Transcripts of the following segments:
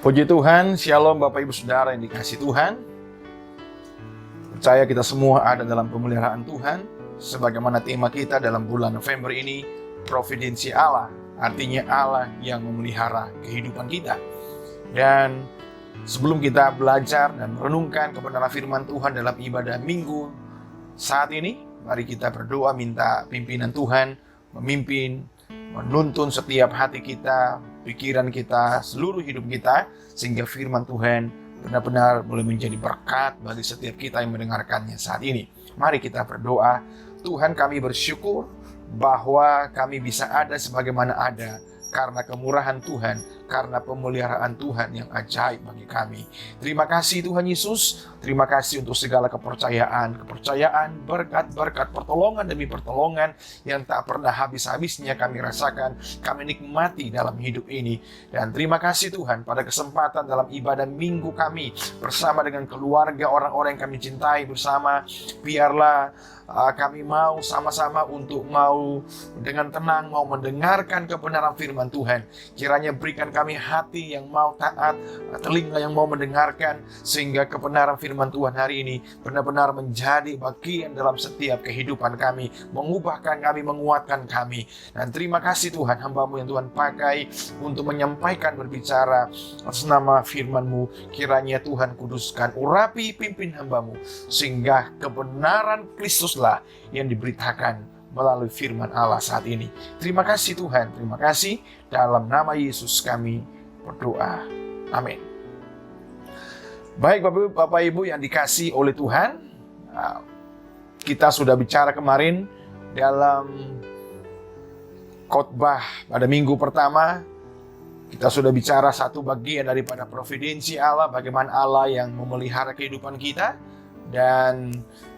Puji Tuhan, Shalom Bapak Ibu Saudara yang dikasihi Tuhan. Percaya kita semua ada dalam pemeliharaan Tuhan. Sebagaimana tema kita dalam bulan November ini, Providensi Allah, artinya Allah yang memelihara kehidupan kita. Dan sebelum kita belajar dan merenungkan kebenaran firman Tuhan dalam ibadah minggu saat ini, mari kita berdoa minta pimpinan Tuhan memimpin, menuntun setiap hati kita, pikiran kita, seluruh hidup kita, sehingga firman Tuhan benar-benar boleh menjadi berkat bagi setiap kita yang mendengarkannya saat ini. Mari kita berdoa. Tuhan, kami bersyukur bahwa kami bisa ada sebagaimana ada karena kemurahan Tuhan, karena pemeliharaan Tuhan yang ajaib bagi kami. Terima kasih Tuhan Yesus, terima kasih untuk segala kepercayaan, berkat-berkat, pertolongan demi pertolongan yang tak pernah habis-habisnya kami rasakan, kami nikmati dalam hidup ini. Dan terima kasih Tuhan pada kesempatan dalam ibadah minggu kami bersama dengan keluarga orang-orang yang kami cintai bersama, biarlah kami mau sama-sama untuk mau dengan tenang mau mendengarkan kebenaran firman Tuhan. Kiranya berikan kami hati yang mau taat, telinga yang mau mendengarkan, sehingga kebenaran firman Tuhan hari ini benar-benar menjadi bagian dalam setiap kehidupan kami, mengubahkan kami, menguatkan kami. Dan terima kasih Tuhan, hamba-Mu yang Tuhan pakai untuk menyampaikan, berbicara atas nama firman-Mu. Kiranya Tuhan kuduskan, urapi, pimpin hamba-Mu, sehingga kebenaran Kristus yang diberitakan melalui firman Allah saat ini. Terima kasih Tuhan, terima kasih. Dalam nama Yesus kami berdoa. Amin. Baik Bapak Ibu yang dikasihi oleh Tuhan, kita sudah bicara kemarin dalam khotbah pada minggu pertama. Kita sudah bicara satu bagian daripada providensi Allah, bagaimana Allah yang memelihara kehidupan kita. Dan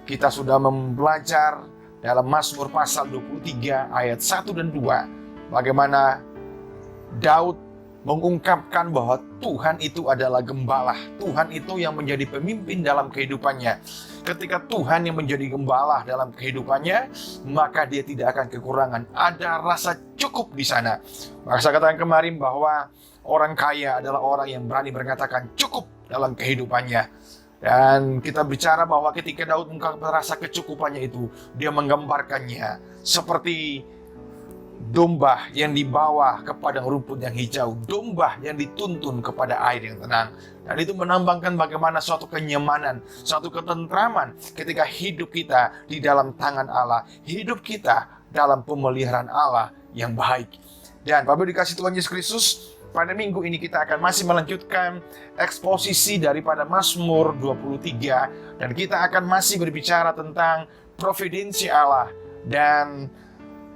kita sudah belajar dalam Mazmur pasal 23 ayat 1 dan 2. Bagaimana Daud mengungkapkan bahwa Tuhan itu adalah gembala. Tuhan itu yang menjadi pemimpin dalam kehidupannya. Ketika Tuhan yang menjadi gembala dalam kehidupannya, maka dia tidak akan kekurangan. Ada rasa cukup di sana. Maka saya katakan kemarin bahwa orang kaya adalah orang yang berani berkatakan cukup dalam kehidupannya. Dan kita bicara bahwa ketika Daud mengungkapkan rasa kecukupannya itu, dia menggambarkannya seperti domba yang dibawa ke padang rumput yang hijau, domba yang dituntun kepada air yang tenang. Dan itu menambahkan bagaimana suatu kenyamanan, suatu ketentraman ketika hidup kita di dalam tangan Allah, hidup kita dalam pemeliharaan Allah yang baik. Dan Bapak dikasih Tuhan Yesus Kristus, pada minggu ini kita akan masih melanjutkan eksposisi daripada Mazmur 23. Dan kita akan masih berbicara tentang providensi Allah. Dan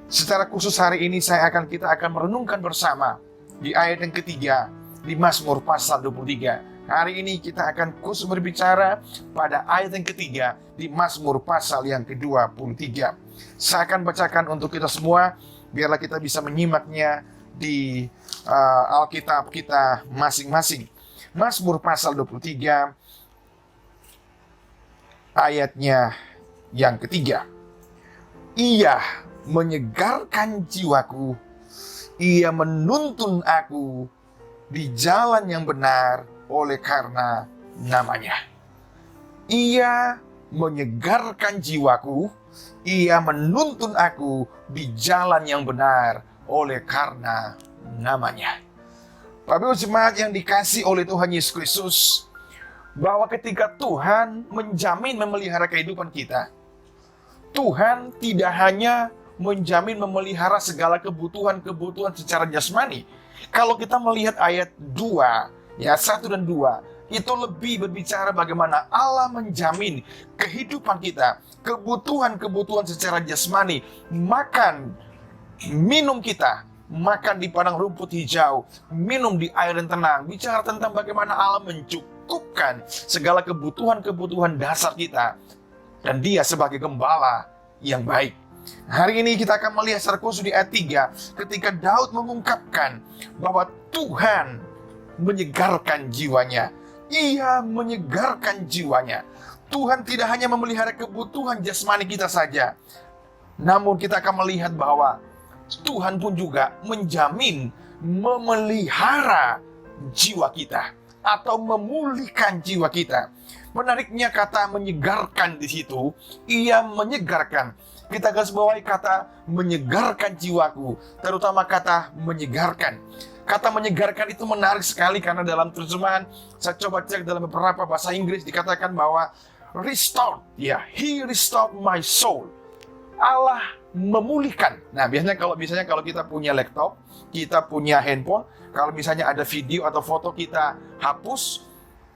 secara khusus hari ini kita akan merenungkan bersama di ayat yang ketiga di Mazmur pasal 23. Hari ini kita akan khusus berbicara pada ayat yang ketiga di Mazmur pasal yang ke-23. Saya akan bacakan untuk kita semua, biarlah kita bisa menyimaknya di Alkitab kita masing-masing. Mazmur pasal 23 ayatnya yang ketiga. Ia menyegarkan jiwaku, ia menuntun aku di jalan yang benar oleh karena namanya. Ia menyegarkan jiwaku, ia menuntun aku di jalan yang benar oleh karena namanya. Bapak Ibu jemaat yang dikasih oleh Tuhan Yesus Kristus, bahwa ketika Tuhan menjamin memelihara kehidupan kita, Tuhan tidak hanya menjamin memelihara segala kebutuhan-kebutuhan secara jasmani. Kalau kita melihat ayat 2, ya 1 dan 2, itu lebih berbicara bagaimana Allah menjamin kehidupan kita, kebutuhan-kebutuhan secara jasmani, makan, minum kita, makan di padang rumput hijau, minum di air yang tenang. Bicara tentang bagaimana Allah mencukupkan segala kebutuhan-kebutuhan dasar kita. Dan dia sebagai gembala yang baik. Hari ini kita akan melihat secara khusus di ayat 3, ketika Daud mengungkapkan bahwa Tuhan menyegarkan jiwanya. Ia menyegarkan jiwanya. Tuhan tidak hanya memelihara kebutuhan jasmani kita saja, namun kita akan melihat bahwa Tuhan pun juga menjamin memelihara jiwa kita. atau memulihkan jiwa kita. Menariknya kata menyegarkan di situ, ia menyegarkan. Kita garis bawahi kata menyegarkan jiwaku, terutama kata menyegarkan. Kata menyegarkan itu menarik sekali karena dalam terjemahan, saya coba cek dalam beberapa bahasa Inggris dikatakan bahwa restore, ya, He restored my soul. Allah memulihkan. Nah, biasanya kalau kita punya laptop, kita punya handphone, kalau misalnya ada video atau foto kita hapus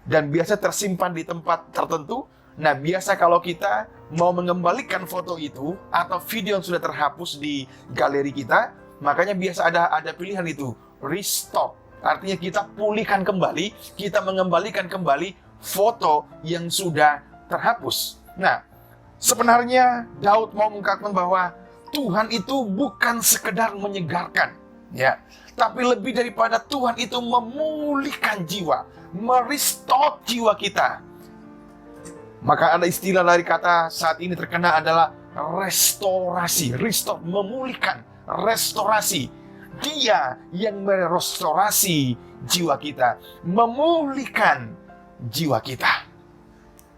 dan biasa tersimpan di tempat tertentu. Nah, biasa kalau kita mau mengembalikan foto itu atau video yang sudah terhapus di galeri kita, makanya biasa ada pilihan itu, restore. Artinya kita pulihkan kembali, kita mengembalikan kembali foto yang sudah terhapus. Nah, sebenarnya Daud mau mengungkapkan bahwa Tuhan itu bukan sekedar menyegarkan, ya, tapi lebih daripada Tuhan itu memulihkan jiwa, merestore jiwa kita. Maka ada istilah dari kata saat ini terkena adalah restorasi, restore, memulihkan, restorasi. Dia yang merestorasi jiwa kita, memulihkan jiwa kita.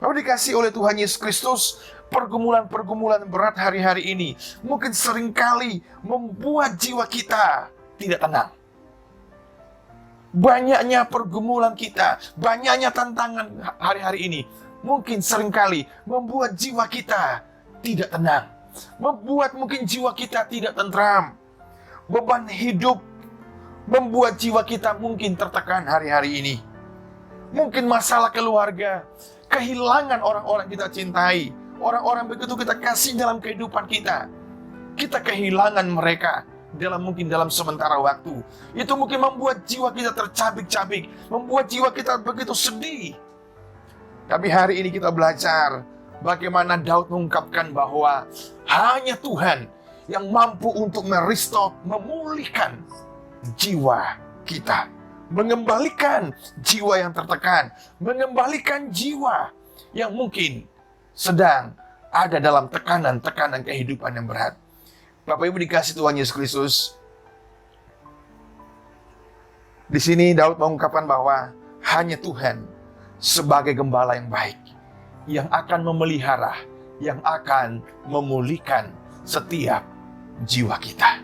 Lalu dikasih oleh Tuhan Yesus Kristus, pergumulan-pergumulan berat hari-hari ini mungkin seringkali membuat jiwa kita tidak tenang. Banyaknya pergumulan kita, banyaknya tantangan hari-hari ini mungkin seringkali membuat jiwa kita tidak tenang, membuat mungkin jiwa kita tidak tentram. Beban hidup membuat jiwa kita mungkin tertekan hari-hari ini. Mungkin masalah keluarga, kehilangan orang-orang kita cintai, orang-orang begitu kita kasih dalam kehidupan kita. Kita kehilangan mereka dalam sementara waktu. Itu mungkin membuat jiwa kita tercabik-cabik, membuat jiwa kita begitu sedih. Tapi hari ini kita belajar bagaimana Daud mengungkapkan bahwa hanya Tuhan yang mampu untuk merestore, memulihkan jiwa kita, mengembalikan jiwa yang tertekan, mengembalikan jiwa yang mungkin sedang ada dalam tekanan-tekanan kehidupan yang berat. Bapak Ibu dikasih Tuhan Yesus Kristus, di sini Daud mengungkapkan bahwa hanya Tuhan sebagai gembala yang baik, yang akan memelihara, yang akan memulihkan setiap jiwa kita.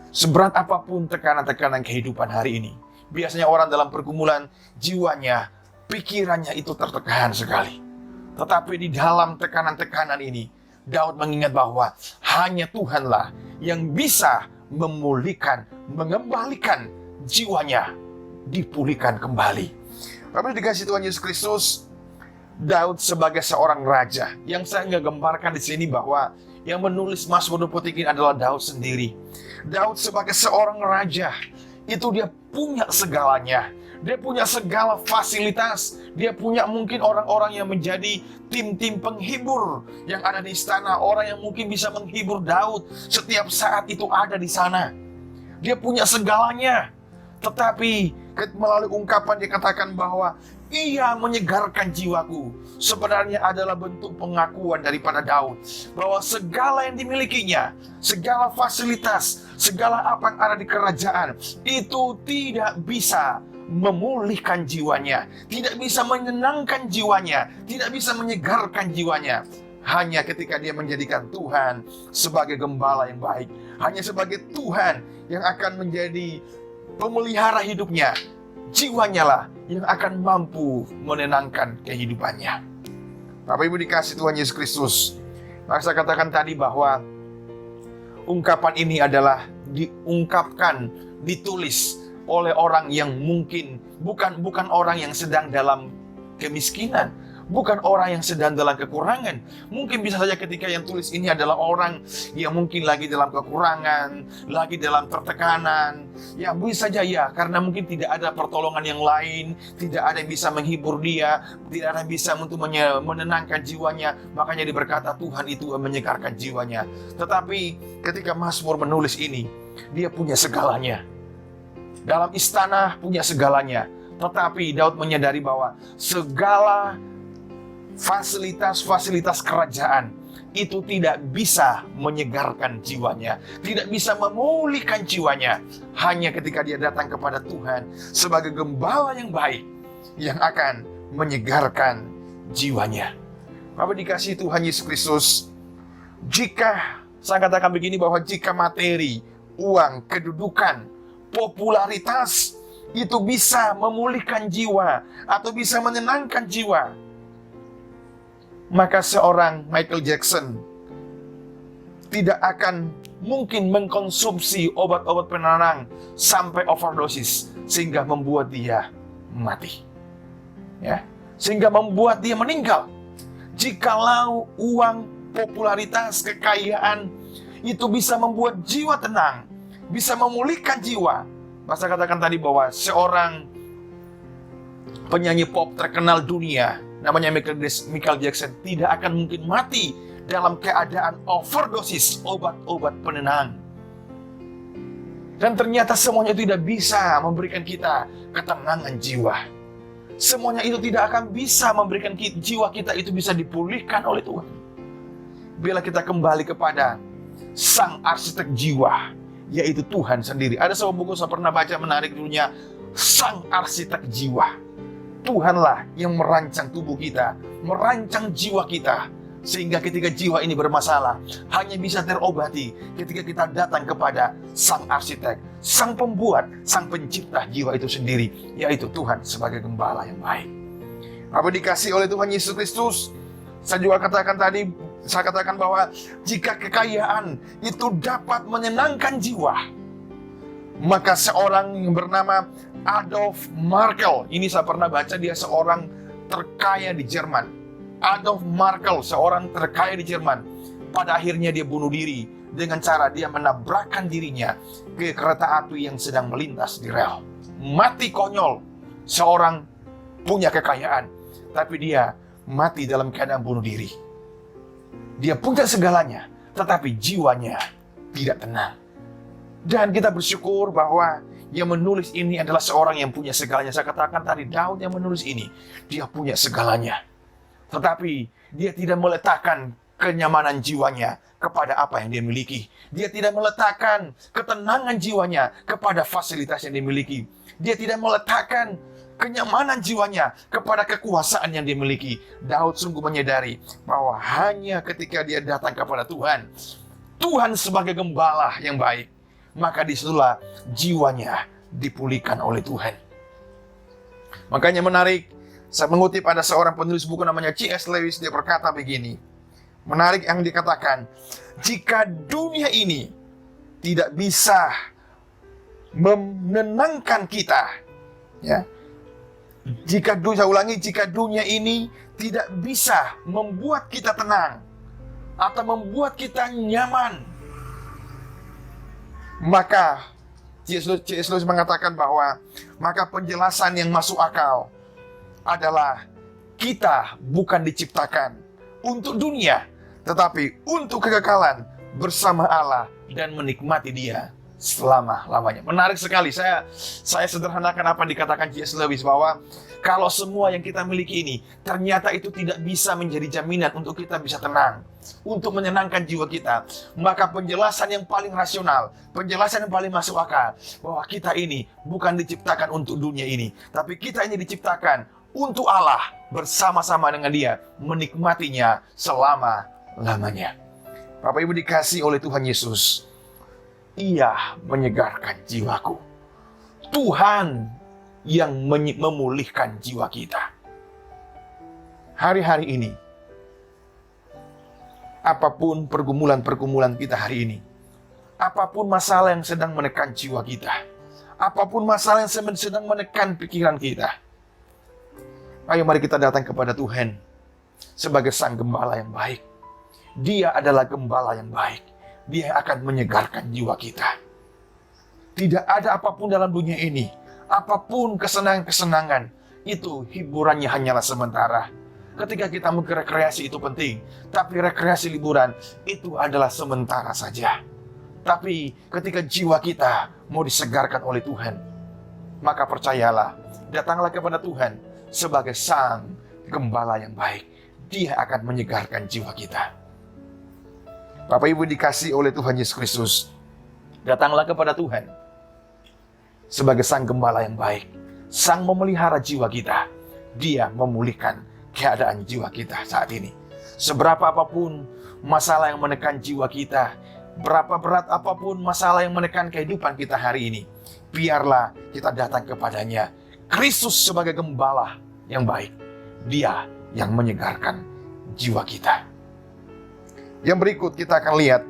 Seberat apapun tekanan-tekanan kehidupan hari ini, biasanya orang dalam pergumulan jiwanya, pikirannya itu tertekan sekali. Tetapi di dalam tekanan-tekanan ini, Daud mengingat bahwa hanya Tuhanlah yang bisa memulihkan, mengembalikan jiwanya, dipulihkan kembali. Lalu dikasih Tuhan Yesus Kristus, Daud sebagai seorang raja, yang saya nggak gambarkan di sini bahwa yang menulis Mazmur 23 ini adalah Daud sendiri. Daud sebagai seorang raja, itu dia punya segalanya. Dia punya segala fasilitas. Dia punya mungkin orang-orang yang menjadi tim-tim penghibur yang ada di istana. Orang yang mungkin bisa menghibur Daud setiap saat itu ada di sana. Dia punya segalanya. Tetapi melalui ungkapan dia katakan bahwa ia menyegarkan jiwaku. Sebenarnya adalah bentuk pengakuan daripada Daud bahwa segala yang dimilikinya, segala fasilitas, segala apa yang ada di kerajaan itu tidak bisa memulihkan jiwanya, tidak bisa menyenangkan jiwanya, tidak bisa menyegarkan jiwanya. Hanya ketika dia menjadikan Tuhan sebagai gembala yang baik, hanya sebagai Tuhan yang akan menjadi pemelihara hidupnya, jiwanya lah yang akan mampu menenangkan kehidupannya. Bapak Ibu dikasih Tuhan Yesus Kristus, maka saya katakan tadi bahwa ungkapan ini adalah diungkapkan, ditulis oleh orang yang mungkin bukan orang yang sedang dalam kemiskinan, bukan orang yang sedang dalam kekurangan. Mungkin bisa saja ketika yang tulis ini adalah orang yang mungkin lagi dalam kekurangan, lagi dalam tertekanan. Ya bisa saja ya, karena mungkin tidak ada pertolongan yang lain, tidak ada yang bisa menghibur dia, tidak ada yang bisa untuk menenangkan jiwanya. Makanya dia berkata Tuhan itu menyegarkan jiwanya. Tetapi ketika Mazmur menulis ini, dia punya segalanya. Dalam istana punya segalanya. Tetapi Daud menyadari bahwa segala fasilitas-fasilitas kerajaan itu tidak bisa menyegarkan jiwanya, tidak bisa memulihkan jiwanya. Hanya ketika dia datang kepada Tuhan sebagai gembala yang baik, yang akan menyegarkan jiwanya. Bapak dikasihi Tuhan Yesus Kristus, jika saya katakan begini, bahwa jika materi, uang, kedudukan, popularitas itu bisa memulihkan jiwa atau bisa menenangkan jiwa, maka seorang Michael Jackson tidak akan mungkin mengkonsumsi obat-obat penenang sampai overdosis sehingga membuat dia mati. Ya, sehingga membuat dia meninggal. Jikalau uang, popularitas, kekayaan itu bisa membuat jiwa tenang, bisa memulihkan jiwa. Masa katakan tadi bahwa seorang penyanyi pop terkenal dunia namanya Michael Jackson tidak akan mungkin mati dalam keadaan overdosis obat-obat penenang. Dan ternyata semuanya tidak bisa memberikan kita ketenangan jiwa. Semuanya itu tidak akan bisa memberikan jiwa kita itu bisa dipulihkan oleh Tuhan. Bila kita kembali kepada sang arsitek jiwa, yaitu Tuhan sendiri. Ada sebuah buku saya pernah baca menarik, judulnya Sang Arsitek Jiwa. Tuhanlah yang merancang tubuh kita, merancang jiwa kita, sehingga ketika jiwa ini bermasalah, hanya bisa terobati ketika kita datang kepada sang arsitek, sang pembuat, sang pencipta jiwa itu sendiri, yaitu Tuhan sebagai gembala yang baik. Apa dikasih oleh Tuhan Yesus Kristus? Saya juga katakan tadi, saya katakan bahwa jika kekayaan itu dapat menyenangkan jiwa, maka seorang yang bernama Adolf Merkel, ini saya pernah baca, dia seorang terkaya di Jerman. Adolf Merkel, seorang terkaya di Jerman, pada akhirnya dia bunuh diri dengan cara dia menabrakkan dirinya ke kereta api yang sedang melintas di rel. Mati konyol, seorang punya kekayaan, tapi dia mati dalam keadaan bunuh diri. Dia punya segalanya, tetapi jiwanya tidak tenang. Dan kita bersyukur bahwa yang menulis ini adalah seorang yang punya segalanya. Saya katakan tadi, Daud yang menulis ini, dia punya segalanya. Tetapi dia tidak meletakkan kenyamanan jiwanya kepada apa yang dia miliki. Dia tidak meletakkan ketenangan jiwanya kepada fasilitas yang dia miliki. Dia tidak meletakkan kenyamanan jiwanya kepada kekuasaan yang dia miliki. Daud sungguh menyadari bahwa hanya ketika dia datang kepada Tuhan, Tuhan sebagai gembala yang baik, maka disitulah jiwanya dipulihkan oleh Tuhan. Makanya menarik, saya mengutip ada seorang penulis buku namanya C.S. Lewis, dia berkata begini. Menarik yang dikatakan, jika dunia ini tidak bisa menenangkan kita, ya, jika dunia ini tidak bisa membuat kita tenang atau membuat kita nyaman, maka C.S. Lewis mengatakan bahwa maka penjelasan yang masuk akal adalah kita bukan diciptakan untuk dunia, tetapi untuk kekekalan bersama Allah dan menikmati Dia selama-lamanya. Menarik sekali. Saya sederhanakan apa dikatakan C.S. Lewis, bahwa kalau semua yang kita miliki ini ternyata itu tidak bisa menjadi jaminan untuk kita bisa tenang, untuk menyenangkan jiwa kita, maka penjelasan yang paling rasional, penjelasan yang paling masuk akal, bahwa kita ini bukan diciptakan untuk dunia ini, tapi kita ini diciptakan untuk Allah, bersama-sama dengan Dia, menikmatinya selama-lamanya. Bapak Ibu dikasih oleh Tuhan Yesus, Ia menyegarkan jiwaku. Tuhan yang memulihkan jiwa kita. Hari-hari ini, apapun pergumulan-pergumulan kita hari ini, apapun masalah yang sedang menekan jiwa kita, apapun masalah yang sedang menekan pikiran kita, ayo mari kita datang kepada Tuhan sebagai sang gembala yang baik. Dia adalah gembala yang baik. Dia akan menyegarkan jiwa kita. Tidak ada apapun dalam dunia ini, apapun kesenangan-kesenangan, itu hiburannya hanyalah sementara. Ketika kita rekreasi itu penting, tapi rekreasi liburan itu adalah sementara saja. Tapi ketika jiwa kita mau disegarkan oleh Tuhan, maka percayalah, datanglah kepada Tuhan sebagai sang gembala yang baik. Dia akan menyegarkan jiwa kita. Bapak Ibu dikasih oleh Tuhan Yesus Kristus, datanglah kepada Tuhan sebagai sang gembala yang baik, sang memelihara jiwa kita. Dia memulihkan keadaan jiwa kita saat ini. Seberapa apapun masalah yang menekan jiwa kita, berapa berat apapun masalah yang menekan kehidupan kita hari ini, biarlah kita datang kepadanya. Kristus sebagai gembala yang baik, Dia yang menyegarkan jiwa kita. Yang berikut kita akan lihat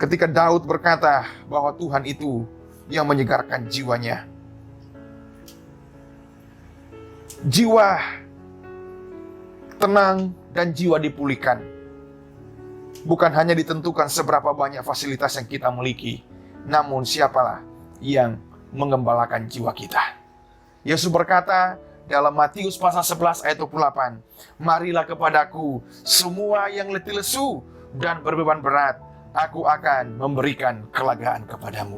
ketika Daud berkata bahwa Tuhan itu yang menyegarkan jiwanya. Jiwa tenang dan jiwa dipulihkan. Bukan hanya ditentukan seberapa banyak fasilitas yang kita miliki, namun siapalah yang mengembalakan jiwa kita. Yesus berkata dalam Matius pasal 11 ayat 28, "Marilah kepadaku semua yang letih lesu dan berbeban berat, aku akan memberikan kelegaan kepadamu."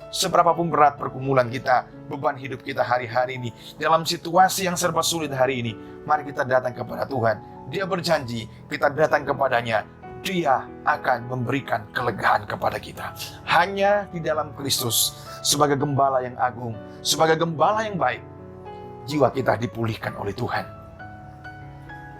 Seberapapun berat pergumulan kita, beban hidup kita hari-hari ini, dalam situasi yang serba sulit hari ini, mari kita datang kepada Tuhan. Dia berjanji, kita datang kepadanya, Dia akan memberikan kelegaan kepada kita. Hanya di dalam Kristus, sebagai gembala yang agung, sebagai gembala yang baik, jiwa kita dipulihkan oleh Tuhan.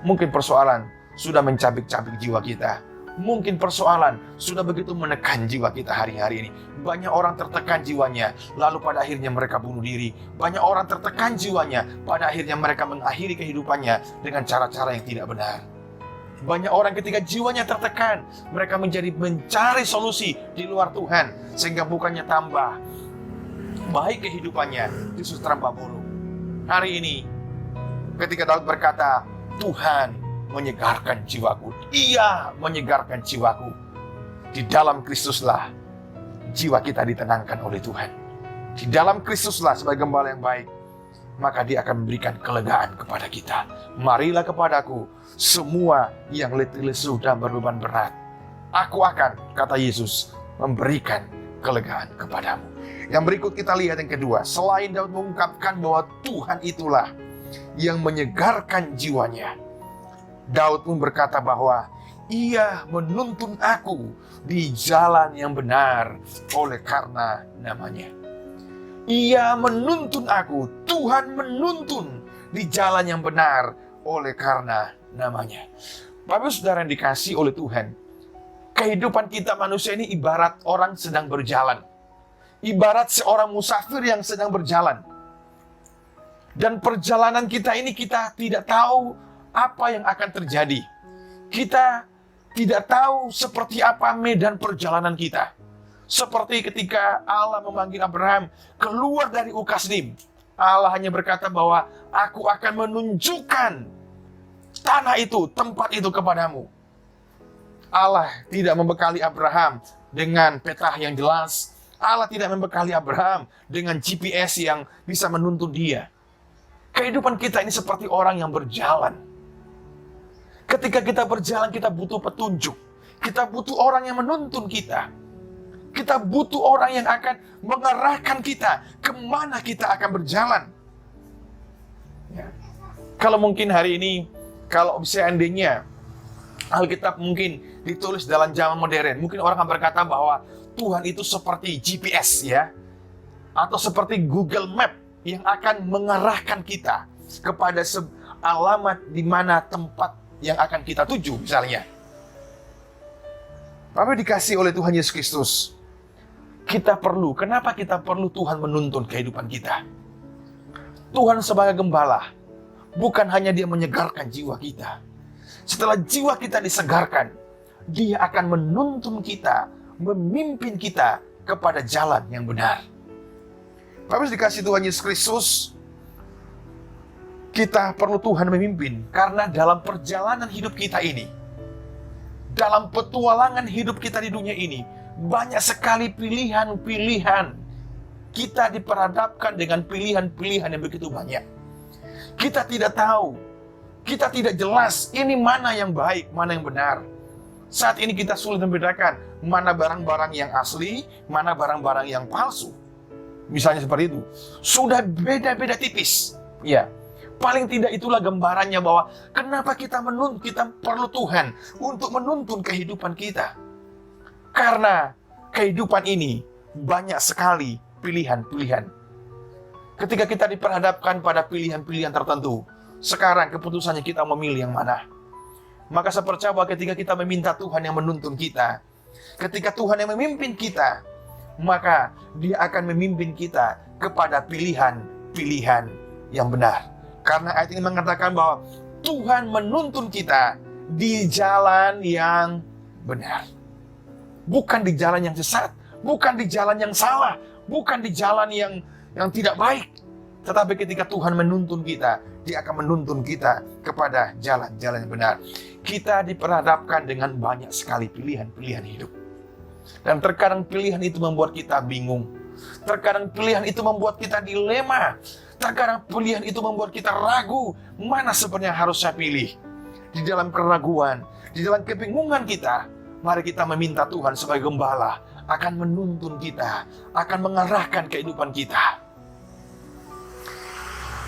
Mungkin persoalan sudah mencabik-cabik jiwa kita. Mungkin persoalan sudah begitu menekan jiwa kita hari-hari ini. Banyak orang tertekan jiwanya, lalu pada akhirnya mereka bunuh diri. Banyak orang tertekan jiwanya, pada akhirnya mereka mengakhiri kehidupannya dengan cara-cara yang tidak benar. Banyak orang ketika jiwanya tertekan, mereka mencari solusi di luar Tuhan, sehingga bukannya tambah baik kehidupannya, justru tambah buruk. Hari ini, ketika Daud berkata, Tuhan menyegarkan jiwaku, Ia menyegarkan jiwaku. Di dalam Kristuslah jiwa kita ditenangkan oleh Tuhan. Di dalam Kristuslah sebagai gembala yang baik, maka Dia akan memberikan kelegaan kepada kita. Marilah kepadaku semua yang letih lesu dan berbeban berat, aku akan, kata Yesus, memberikan kelegaan kepadamu. Yang berikut kita lihat yang kedua. Selain Daud mengungkapkan bahwa Tuhan itulah yang menyegarkan jiwanya, Daud pun berkata bahwa Ia menuntun aku di jalan yang benar oleh karena namanya. Ia menuntun aku, Tuhan menuntun di jalan yang benar oleh karena namanya. Bapak saudara yang dikasihi oleh Tuhan, kehidupan kita manusia ini ibarat orang sedang berjalan. Ibarat seorang musafir yang sedang berjalan. Dan perjalanan kita ini kita tidak tahu apa yang akan terjadi. Kita tidak tahu seperti apa medan perjalanan kita. Seperti ketika Allah memanggil Abraham keluar dari Ukasdim. Allah hanya berkata bahwa aku akan menunjukkan tanah itu, tempat itu kepadamu. Allah tidak membekali Abraham dengan peta yang jelas. Allah tidak membekali Abraham dengan GPS yang bisa menuntun dia. Kehidupan kita ini seperti orang yang berjalan. Ketika kita berjalan, kita butuh petunjuk. Kita butuh orang yang menuntun kita. Kita butuh orang yang akan mengarahkan kita kemana kita akan berjalan. Ya. Kalau mungkin hari ini, kalau seandainya Alkitab mungkin ditulis dalam zaman modern, mungkin orang akan berkata bahwa Tuhan itu seperti GPS ya, atau seperti Google Map yang akan mengarahkan kita kepada alamat di mana tempat yang akan kita tuju misalnya. Bapak dikasih oleh Tuhan Yesus Kristus, kenapa kita perlu Tuhan menuntun kehidupan kita? Tuhan sebagai gembala, bukan hanya Dia menyegarkan jiwa kita. Setelah jiwa kita disegarkan, Dia akan menuntun kita, memimpin kita kepada jalan yang benar. Bapak dikasih Tuhan Yesus Kristus, kita perlu Tuhan memimpin, karena dalam perjalanan hidup kita ini, dalam petualangan hidup kita di dunia ini, banyak sekali pilihan-pilihan. Kita diperhadapkan dengan pilihan-pilihan yang begitu banyak. Kita tidak tahu, kita tidak jelas ini mana yang baik, mana yang benar. Saat ini kita sulit membedakan mana barang-barang yang asli, mana barang-barang yang palsu. Misalnya seperti itu. Sudah beda-beda tipis. Ya. Paling tidak itulah gambarannya bahwa kenapa kita perlu Tuhan untuk menuntun kehidupan kita. Karena kehidupan ini banyak sekali pilihan-pilihan. Ketika kita diperhadapkan pada pilihan-pilihan tertentu, sekarang keputusannya kita memilih yang mana. Maka saya percaya bahwa ketika kita meminta Tuhan yang menuntun kita, ketika Tuhan yang memimpin kita, maka Dia akan memimpin kita kepada pilihan-pilihan yang benar. Karena ayat ini mengatakan bahwa Tuhan menuntun kita di jalan yang benar. Bukan di jalan yang sesat, bukan di jalan yang salah, bukan di jalan yang tidak baik. Tetapi ketika Tuhan menuntun kita, Dia akan menuntun kita kepada jalan-jalan yang benar. Kita diperhadapkan dengan banyak sekali pilihan-pilihan hidup. Dan terkadang pilihan itu membuat kita bingung. Terkadang pilihan itu membuat kita dilema. Terkadang pilihan itu membuat kita ragu. Mana sebenarnya harus saya pilih? Di dalam keraguan, di dalam kebingungan kita, mari kita meminta Tuhan sebagai gembala akan menuntun kita, akan mengarahkan kehidupan kita.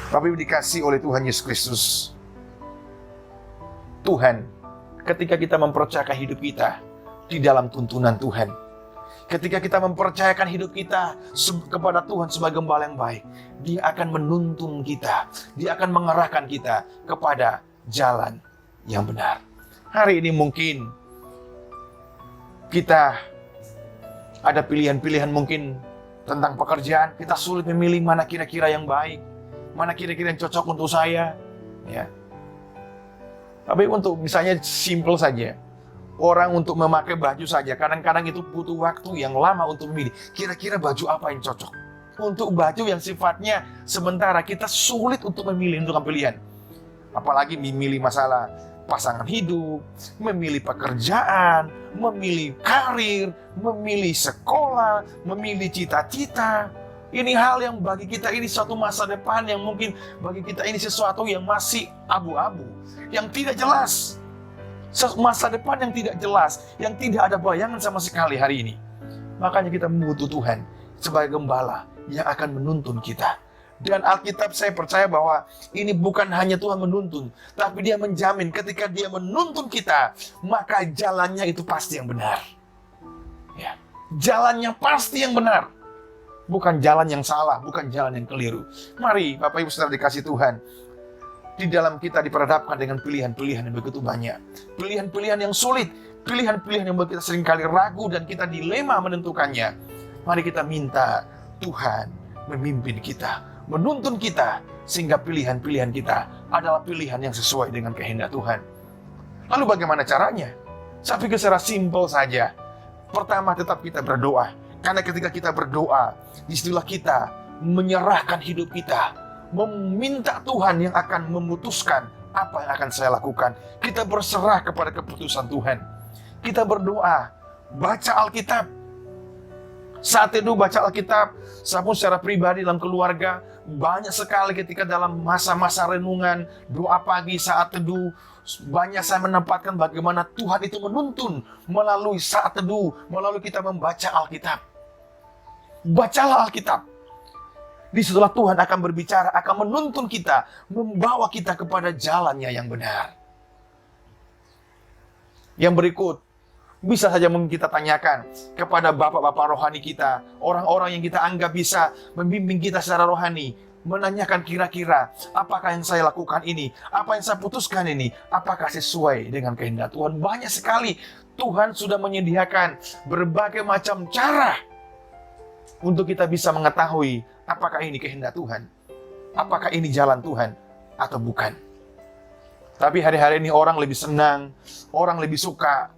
Bapak Ibu dikasih oleh Tuhan Yesus Kristus. Tuhan, ketika kita mempercayakan hidup kita di dalam tuntunan Tuhan, ketika kita mempercayakan hidup kita kepada Tuhan sebagai gembala yang baik, Dia akan menuntun kita, Dia akan mengarahkan kita kepada jalan yang benar. Hari ini mungkin kita ada pilihan-pilihan mungkin tentang pekerjaan, kita sulit memilih mana kira-kira yang baik, mana kira-kira yang cocok untuk saya, ya. Tapi untuk misalnya simple saja, orang untuk memakai baju saja, kadang-kadang itu butuh waktu yang lama untuk memilih, kira-kira baju apa yang cocok. Untuk baju yang sifatnya sementara, kita sulit untuk memilih, untuk pilihan. Apalagi memilih masalah pasangan hidup, memilih pekerjaan, memilih karir, memilih sekolah, memilih cita-cita. Ini hal yang bagi kita ini suatu masa depan yang mungkin bagi kita ini sesuatu yang masih abu-abu, yang tidak jelas. Masa depan yang tidak jelas, yang tidak ada bayangan sama sekali hari ini. Makanya kita membutuhkan Tuhan sebagai gembala yang akan menuntun kita. Dan Alkitab saya percaya bahwa ini bukan hanya Tuhan menuntun, tapi Dia menjamin ketika Dia menuntun kita, maka jalannya itu pasti yang benar. Ya, jalannya pasti yang benar. Bukan jalan yang salah, bukan jalan yang keliru. Mari Bapak Ibu Saudara dikasih Tuhan, di dalam kita diperhadapkan dengan pilihan-pilihan yang begitu banyak. Pilihan-pilihan yang sulit, pilihan-pilihan yang membuat kita seringkali ragu dan kita dilema menentukannya. Mari kita minta Tuhan memimpin kita, menuntun kita, sehingga pilihan-pilihan kita adalah pilihan yang sesuai dengan kehendak Tuhan. Lalu bagaimana caranya? Saya pikir secara simpel saja. Pertama, tetap kita berdoa. Karena ketika kita berdoa, disitulah kita menyerahkan hidup kita, meminta Tuhan yang akan memutuskan apa yang akan saya lakukan. Kita berserah kepada keputusan Tuhan. Kita berdoa, baca Alkitab. Saat teduh baca Alkitab, saya pun secara pribadi dalam keluarga, banyak sekali ketika dalam masa-masa renungan, doa pagi saat teduh, banyak saya menempatkan bagaimana Tuhan itu menuntun melalui saat teduh, melalui kita membaca Alkitab. Bacalah Alkitab. Disitulah Tuhan akan berbicara, akan menuntun kita, membawa kita kepada jalannya yang benar. Yang berikut, bisa saja mungkin kita tanyakan kepada bapak-bapak rohani kita, orang-orang yang kita anggap bisa membimbing kita secara rohani, menanyakan kira-kira apakah yang saya lakukan ini, apa yang saya putuskan ini, apakah sesuai dengan kehendak Tuhan. Banyak sekali Tuhan sudah menyediakan berbagai macam cara untuk kita bisa mengetahui apakah ini kehendak Tuhan, apakah ini jalan Tuhan atau bukan. Tapi hari-hari ini orang lebih senang, orang lebih suka,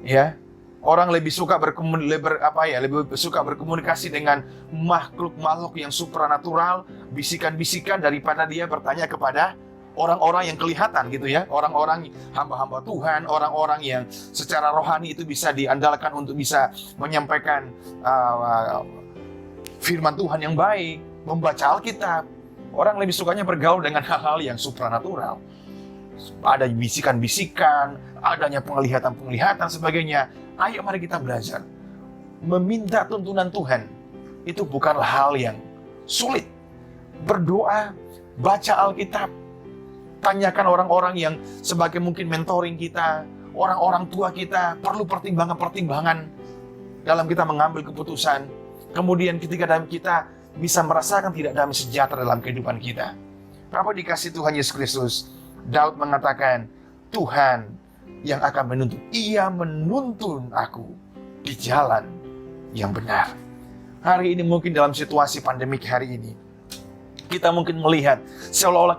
ya, orang lebih suka lebih suka berkomunikasi dengan makhluk-makhluk yang supranatural, bisikan-bisikan, daripada dia bertanya kepada orang-orang yang kelihatan gitu ya, orang-orang hamba-hamba Tuhan, orang-orang yang secara rohani itu bisa diandalkan untuk bisa menyampaikan firman Tuhan yang baik, membaca Alkitab. Orang lebih sukanya bergaul dengan hal-hal yang supranatural. Ada bisikan-bisikan, adanya penglihatan-penglihatan sebagainya. Ayo mari kita belajar. Meminta tuntunan Tuhan itu bukanlah hal yang sulit. Berdoa, baca Alkitab, tanyakan orang-orang yang sebagai mungkin mentoring kita, orang-orang tua kita, perlu pertimbangan-pertimbangan dalam kita mengambil keputusan. Kemudian ketika dalam kita bisa merasakan tidak damai sejahtera dalam kehidupan kita. Bapak dikasih Tuhan Yesus Kristus, Daud mengatakan, Tuhan yang akan menuntun. Ia menuntun aku di jalan yang benar. Hari ini mungkin dalam situasi pandemik hari ini, kita mungkin melihat seolah-olah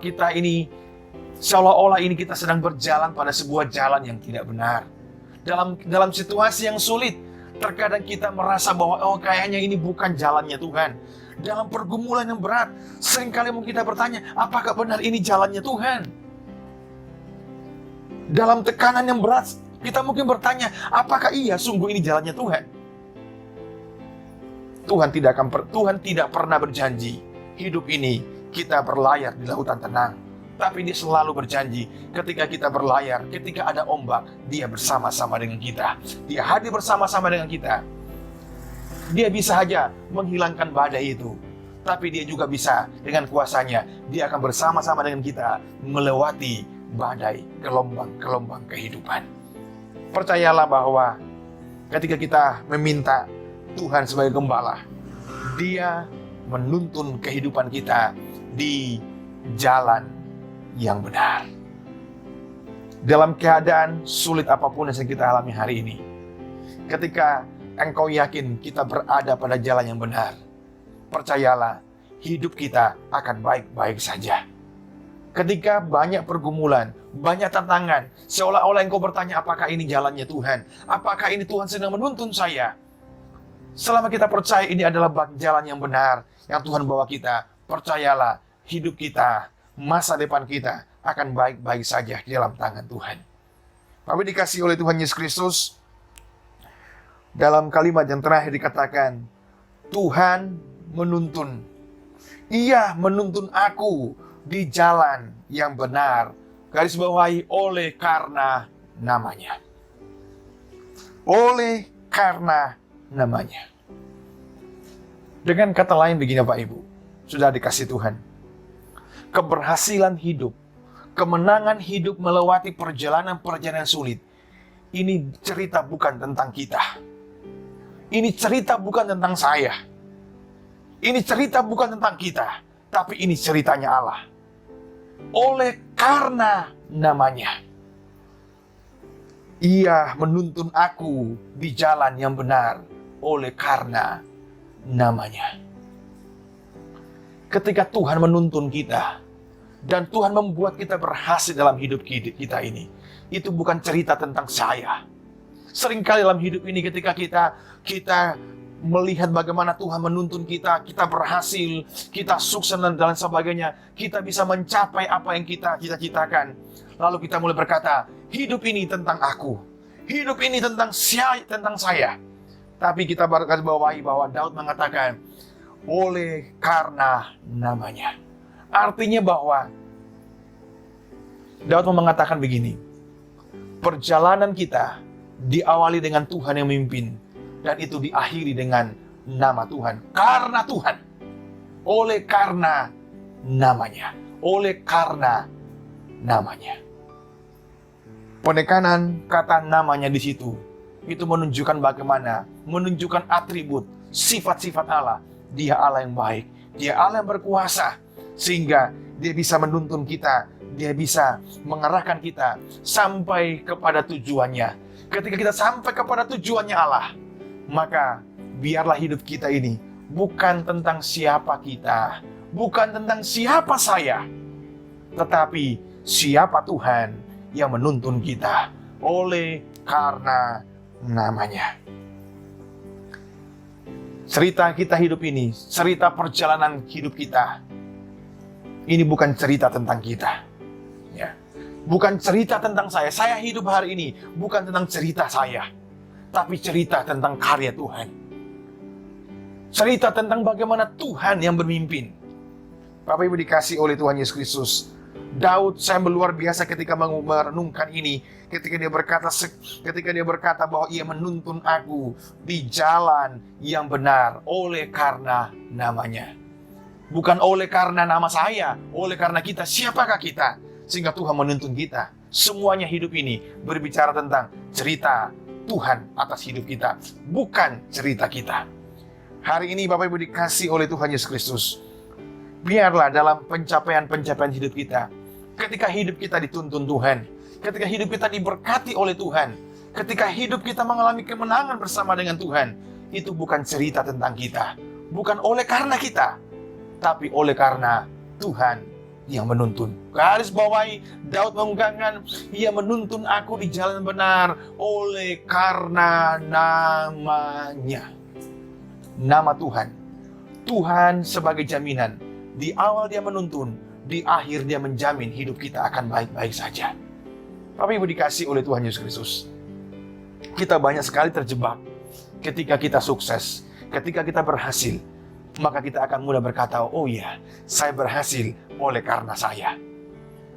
ini kita sedang berjalan pada sebuah jalan yang tidak benar. Dalam situasi yang sulit, terkadang kita merasa bahwa kayaknya ini bukan jalannya Tuhan. Dalam pergumulan yang berat, seringkali mungkin kita bertanya, apakah benar ini jalannya Tuhan? Dalam tekanan yang berat, kita mungkin bertanya, apakah iya sungguh ini jalannya Tuhan? Tuhan tidak pernah berjanji hidup ini kita berlayar di lautan tenang. Tapi Dia selalu berjanji ketika kita berlayar, ketika ada ombak, Dia bersama-sama dengan kita. Dia hadir bersama-sama dengan kita. Dia bisa saja menghilangkan badai itu, tapi Dia juga bisa dengan kuasanya, Dia akan bersama-sama dengan kita melewati badai, gelombang-gelombang kehidupan. Percayalah bahwa ketika kita meminta Tuhan sebagai gembala, Dia menuntun kehidupan kita di jalan yang benar. Dalam keadaan sulit apapun yang kita alami hari ini, ketika engkau yakin kita berada pada jalan yang benar, percayalah, hidup kita akan baik-baik saja. Ketika banyak pergumulan, banyak tantangan, seolah-olah engkau bertanya, apakah ini jalannya Tuhan? Apakah ini Tuhan sedang menuntun saya? Selama kita percaya ini adalah jalan yang benar, yang Tuhan bawa kita, percayalah, hidup kita, masa depan kita akan baik-baik saja di dalam tangan Tuhan. Tapi dikasih oleh Tuhan Yesus Kristus, dalam kalimat yang terakhir dikatakan, Tuhan menuntun. Ia menuntun aku di jalan yang benar. Garis bawahi, oleh karena namanya. Oleh karena namanya. Dengan kata lain begini Bapak Ibu, sudah dikasih Tuhan, keberhasilan hidup, kemenangan hidup melewati perjalanan-perjalanan sulit, ini cerita bukan tentang kita. Ini cerita bukan tentang saya. Ini cerita bukan tentang kita, tapi ini ceritanya Allah. Oleh karena namanya, Ia menuntun aku di jalan yang benar. Oleh karena namanya. Ketika Tuhan menuntun kita, dan Tuhan membuat kita berhasil dalam hidup kita ini, itu bukan cerita tentang saya. Seringkali dalam hidup ini ketika kita melihat bagaimana Tuhan menuntun kita, kita berhasil, kita sukses dan sebagainya, kita bisa mencapai apa yang kita cita-citakan. Lalu kita mulai berkata, hidup ini tentang aku, hidup ini tentang saya. Tapi kita bawahi bahwa Daud mengatakan, oleh karena namanya. Artinya bahwa Daud mengatakan begini, perjalanan kita diawali dengan Tuhan yang memimpin, dan itu diakhiri dengan nama Tuhan. Karena Tuhan. Oleh karena namanya. Oleh karena namanya. Penekanan kata namanya di situ, itu menunjukkan bagaimana, menunjukkan atribut, sifat-sifat Allah. Dia Allah yang baik, Dia Allah yang berkuasa, sehingga Dia bisa menuntun kita, Dia bisa mengarahkan kita sampai kepada tujuannya. Ketika kita sampai kepada tujuannya Allah, maka biarlah hidup kita ini bukan tentang siapa kita, bukan tentang siapa saya, tetapi siapa Tuhan yang menuntun kita oleh karena namanya. Cerita kita hidup ini, cerita perjalanan hidup kita, ini bukan cerita tentang kita, ya. Bukan cerita tentang saya. Saya hidup hari ini bukan tentang cerita saya, tapi cerita tentang karya Tuhan. Cerita tentang bagaimana Tuhan yang bermimpin. Bapak Ibu dikasih oleh Tuhan Yesus Kristus, Daud sangat luar biasa ketika merenungkan ini. Ketika dia berkata bahwa Ia menuntun aku di jalan yang benar oleh karena namanya. Bukan oleh karena nama saya, oleh karena kita. Siapakah kita? Sehingga Tuhan menuntun kita. Semuanya hidup ini berbicara tentang cerita Tuhan atas hidup kita, bukan cerita kita. Hari ini Bapak Ibu dikasih oleh Tuhan Yesus Kristus, biarlah dalam pencapaian-pencapaian hidup kita, ketika hidup kita dituntun Tuhan, ketika hidup kita diberkati oleh Tuhan, ketika hidup kita mengalami kemenangan bersama dengan Tuhan, itu bukan cerita tentang kita, bukan oleh karena kita, tapi oleh karena Tuhan yang menuntun. Garis bawahi, Daud mengungkapkan, ia menuntun aku di jalan benar oleh karena namanya. Nama Tuhan. Tuhan sebagai jaminan. Di awal dia menuntun, di akhir dia menjamin hidup kita akan baik-baik saja. Bapak Ibu dikasih oleh Tuhan Yesus Kristus, kita banyak sekali terjebak ketika kita sukses, ketika kita berhasil. Maka kita akan mudah berkata, oh iya, saya berhasil oleh karena saya.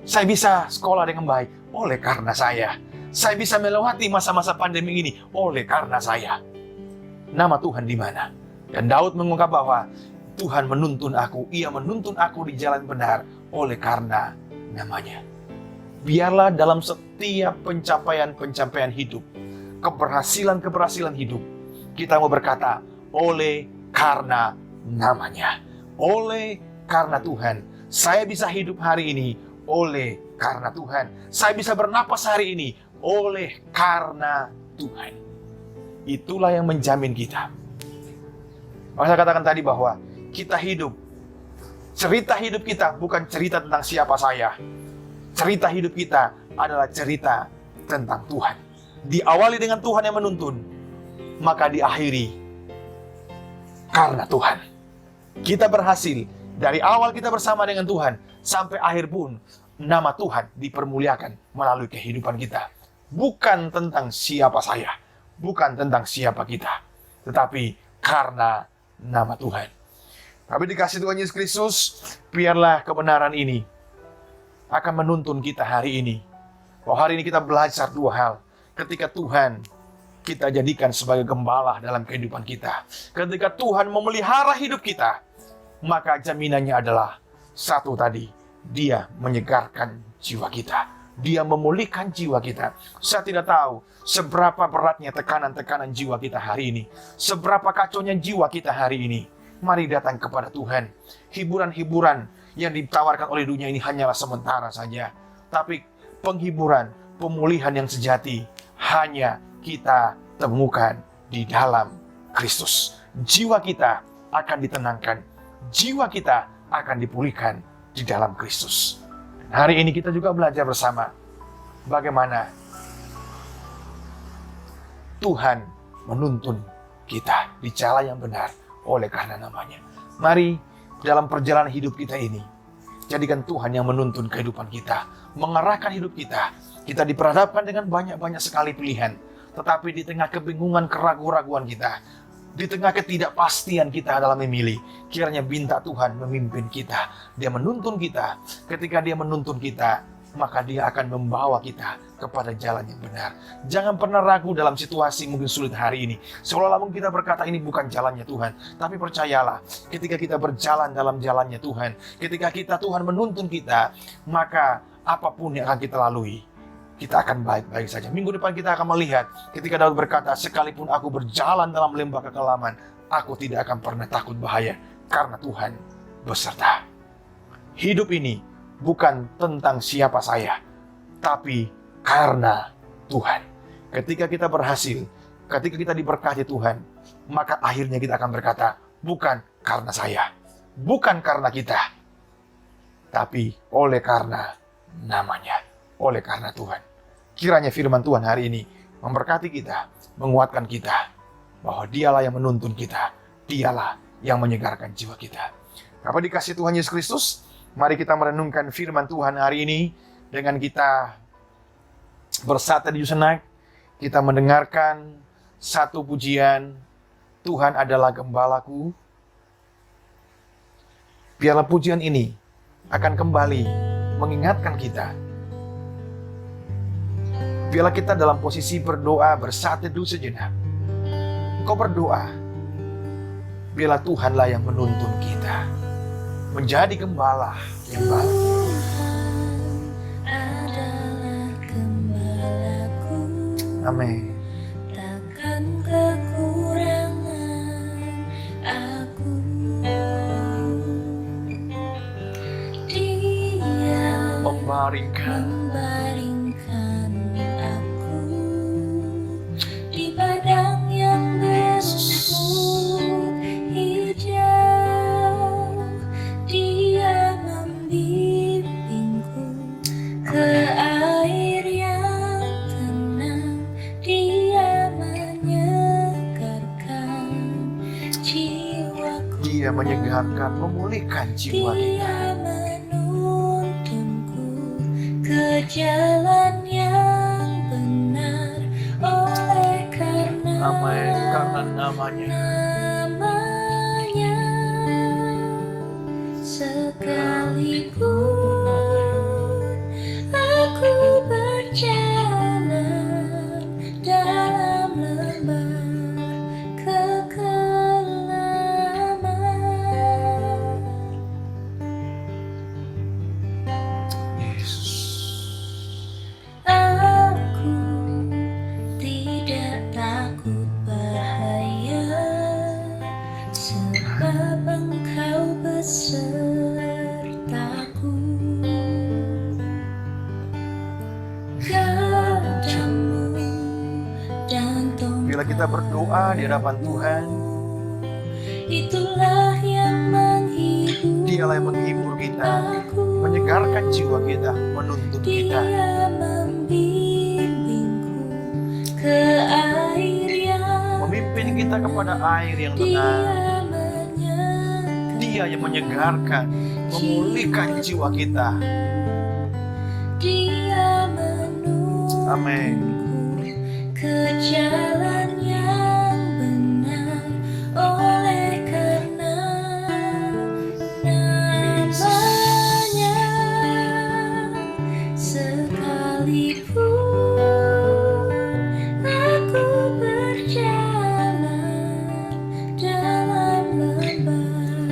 Saya bisa sekolah dengan baik oleh karena saya. Saya bisa melewati masa-masa pandemi ini oleh karena saya. Nama Tuhan di mana? Dan Daud mengungkap bahwa Tuhan menuntun aku, ia menuntun aku di jalan benar oleh karena namanya. Biarlah dalam setiap pencapaian-pencapaian hidup, keberhasilan-keberhasilan hidup, kita mau berkata, oleh karena namanya, oleh karena Tuhan. Saya bisa hidup hari ini oleh karena Tuhan. Saya bisa bernapas hari ini oleh karena Tuhan. Itulah yang menjamin kita. Maka saya katakan tadi bahwa kita hidup, cerita hidup kita bukan cerita tentang siapa saya. Cerita hidup kita adalah cerita tentang Tuhan. Diawali dengan Tuhan yang menuntun, maka diakhiri karena Tuhan. Kita berhasil dari awal kita bersama dengan Tuhan sampai akhir pun nama Tuhan dipermuliakan melalui kehidupan kita. Bukan tentang siapa saya, bukan tentang siapa kita, tetapi karena nama Tuhan. Tapi dikasih Tuhan Yesus Kristus, biarlah kebenaran ini akan menuntun kita hari ini. Bahwa hari ini kita belajar dua hal. Ketika Tuhan kita jadikan sebagai gembala dalam kehidupan kita, ketika Tuhan memelihara hidup kita, maka jaminannya adalah satu tadi, dia menyegarkan jiwa kita. Dia memulihkan jiwa kita. Saya tidak tahu seberapa beratnya tekanan-tekanan jiwa kita hari ini. Seberapa kacaunya jiwa kita hari ini. Mari datang kepada Tuhan. Hiburan-hiburan yang ditawarkan oleh dunia ini hanyalah sementara saja. Tapi penghiburan, pemulihan yang sejati hanya kita temukan di dalam Kristus. Jiwa kita akan ditenangkan. Jiwa kita akan dipulihkan di dalam Kristus. Hari ini kita juga belajar bersama bagaimana Tuhan menuntun kita di jalan yang benar oleh karena namanya. Mari dalam perjalanan hidup kita ini, jadikan Tuhan yang menuntun kehidupan kita, mengarahkan hidup kita. Kita diperhadapkan dengan banyak-banyak sekali pilihan, tetapi di tengah kebingungan, keraguan-raguan kita, di tengah ketidakpastian kita dalam memilih, kiranya minta Tuhan memimpin kita. Dia menuntun kita. Ketika dia menuntun kita, maka dia akan membawa kita kepada jalan yang benar. Jangan pernah ragu dalam situasi mungkin sulit hari ini. Seolah-olah mungkin kita berkata ini bukan jalannya Tuhan. Tapi percayalah, ketika kita berjalan dalam jalannya Tuhan, ketika Tuhan menuntun kita, maka apapun yang akan kita lalui, kita akan baik-baik saja. Minggu depan kita akan melihat ketika Daud berkata, sekalipun aku berjalan dalam lembah kekelaman, aku tidak akan pernah takut bahaya, karena Tuhan beserta. Hidup ini bukan tentang siapa saya, tapi karena Tuhan. Ketika kita berhasil, ketika kita diberkati Tuhan, maka akhirnya kita akan berkata, bukan karena saya, bukan karena kita, tapi oleh karena namanya, oleh karena Tuhan. Kiranya firman Tuhan hari ini memberkati kita, menguatkan kita, bahwa dialah yang menuntun kita, dialah yang menyegarkan jiwa kita. Apa dikasih Tuhan Yesus Kristus, mari kita merenungkan firman Tuhan hari ini dengan kita bersatu di sejenak. Kita mendengarkan satu pujian, Tuhan adalah gembalaku. Biarlah pujian ini akan kembali mengingatkan kita. Biarlah kita dalam posisi berdoa, bersatu sejenak. Engkau berdoa, biarlah Tuhanlah yang menuntun kita menjadi gembala yang baik. Amin. Takkan kekurangan membaringkan aku di padang yang berumput hijau. Dia membimbingku ke air yang tenang. Dia menyegarkan jiwaku. Dia menyegarkan, memulihkan jiwa kita. Dia menuntunku ke jalan yang benar oleh karena Amin. Karena namanya. Sekalipun aku berjalan dalam lembah kekelaman, Yesus. aku tidak takut bahaya, sebab Engkau besertaku. Gadamu dan tongkatmu, Bila kita berdoa di hadapan Tuhan, itulah yang menghibur Dialah yang menghibur kita, aku. menyegarkan jiwa kita, menuntun kita. Dia membimbingku ke air yang Memimpin kita kepada air yang tenang. Dia yang menyegarkan, memulihkan jiwa kita. Dia menuntunku Amin. ke jalan yang benar oleh karena namanya. Sekalipun aku berjalan dalam lembah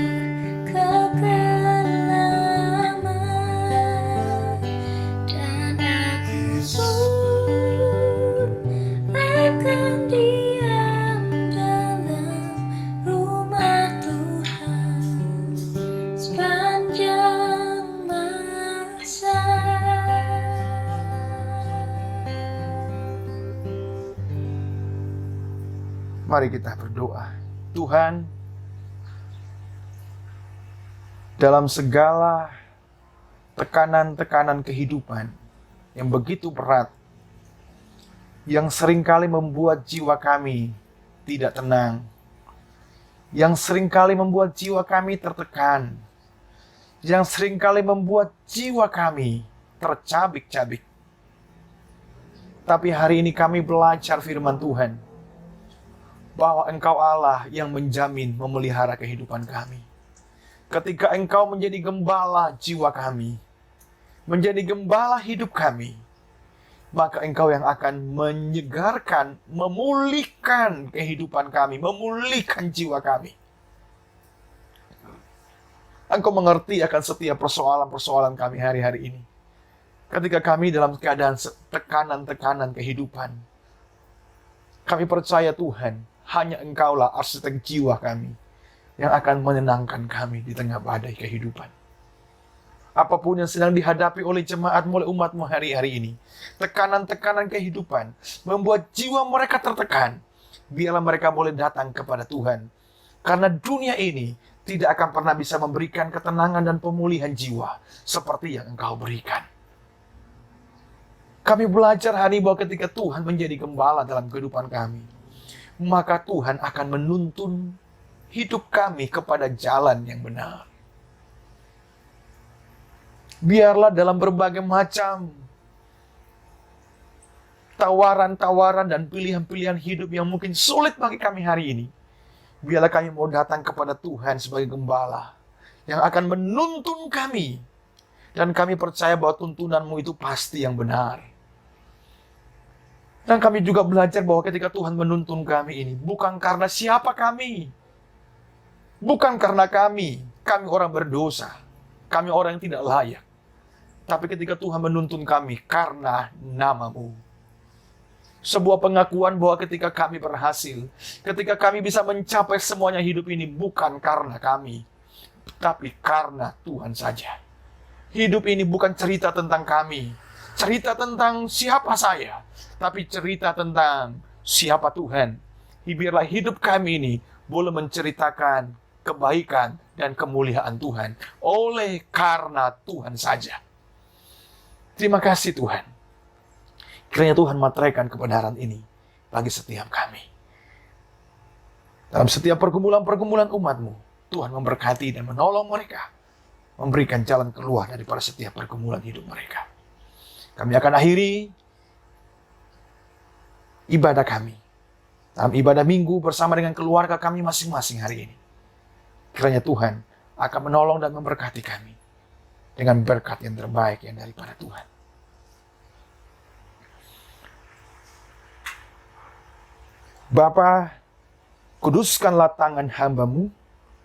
kekelaman, dan aku pun akan diam dalam rumah Tuhan sepanjang masa. Mari kita berdoa. Tuhan, dalam segala tekanan-tekanan kehidupan yang begitu berat, yang seringkali membuat jiwa kami tidak tenang, yang seringkali membuat jiwa kami tertekan, yang seringkali membuat jiwa kami tercabik-cabik. Tapi hari ini kami belajar firman Tuhan, bahwa Engkau Allah yang menjamin memelihara kehidupan kami. Ketika Engkau menjadi gembala jiwa kami, menjadi gembala hidup kami, maka Engkau yang akan menyegarkan, memulihkan kehidupan kami, memulihkan jiwa kami. Engkau mengerti akan setiap persoalan-persoalan kami hari-hari ini. Ketika kami dalam keadaan tekanan-tekanan kehidupan, kami percaya Tuhan, hanya Engkaulah arsitek jiwa kami yang akan menenangkan kami di tengah badai kehidupan. Apapun yang sedang dihadapi oleh jemaat-Mu, oleh umat-Mu hari-hari ini, tekanan-tekanan kehidupan membuat jiwa mereka tertekan. Biarlah mereka boleh datang kepada Tuhan. Karena dunia ini tidak akan pernah bisa memberikan ketenangan dan pemulihan jiwa seperti yang Engkau berikan. Kami belajar hari ini bahwa ketika Tuhan menjadi gembala dalam kehidupan kami, maka Tuhan akan menuntun hidup kami kepada jalan yang benar. Biarlah dalam berbagai macam tawaran-tawaran dan pilihan-pilihan hidup yang mungkin sulit bagi kami hari ini, biarlah kami mau datang kepada Tuhan sebagai gembala yang akan menuntun kami. Dan kami percaya bahwa tuntunan-Mu itu pasti yang benar. Dan kami juga belajar bahwa ketika Tuhan menuntun kami ini, bukan karena siapa kami. Bukan karena kami orang berdosa. Kami orang yang tidak layak. Tapi ketika Tuhan menuntun kami karena nama-Mu. Sebuah pengakuan bahwa ketika kami berhasil, ketika kami bisa mencapai semuanya hidup ini, bukan karena kami, tapi karena Tuhan saja. Hidup ini bukan cerita tentang kami, cerita tentang siapa saya, tapi cerita tentang siapa Tuhan. Biarlah hidup kami ini boleh menceritakan kebaikan dan kemuliaan Tuhan oleh karena Tuhan saja. Terima kasih Tuhan. Kiranya Tuhan materaikan kebenaran ini bagi setiap kami. Dalam setiap pergumulan-pergumulan umat-Mu, Tuhan memberkati dan menolong mereka, memberikan jalan keluar daripada setiap pergumulan hidup mereka. Kami akan akhiri ibadah kami dalam ibadah minggu bersama dengan keluarga kami masing-masing hari ini. Kiranya Tuhan akan menolong dan memberkati kami dengan berkat yang terbaik yang daripada Tuhan. Bapa, kuduskanlah tangan hamba-Mu,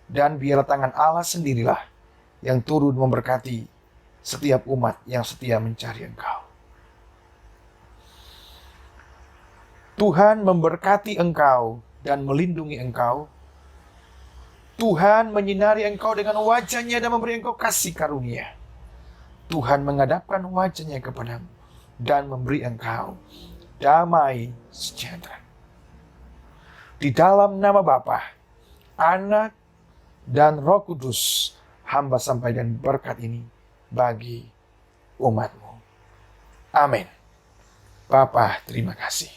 dan biarlah tangan Allah sendirilah yang turun memberkati setiap umat yang setia mencari Engkau. Tuhan memberkati Engkau dan melindungi Engkau. Tuhan menyinari Engkau dengan wajah-Nya dan memberi Engkau kasih karunia. Tuhan menghadapkan wajah-Nya kepadamu dan memberi Engkau damai sejahtera. Di dalam nama Bapa, Anak, dan Roh Kudus, hamba sampaikan berkat ini bagi umat-Mu. Amin. Bapa, terima kasih.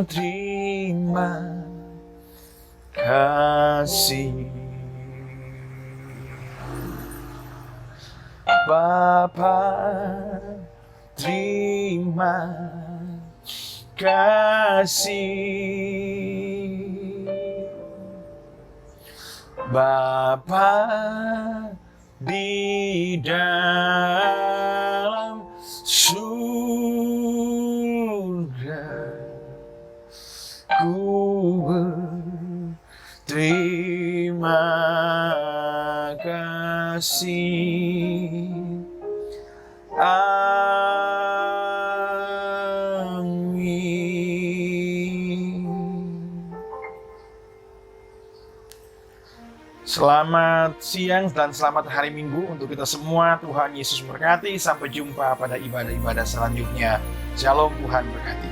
Terima kasih Bapa, terima kasih Bapa di dalam surga, ku berterima kasih. Amin. Selamat siang dan selamat hari Minggu untuk kita semua. Tuhan Yesus memberkati. Sampai jumpa pada ibadah-ibadah selanjutnya. Shalom, Tuhan berkati.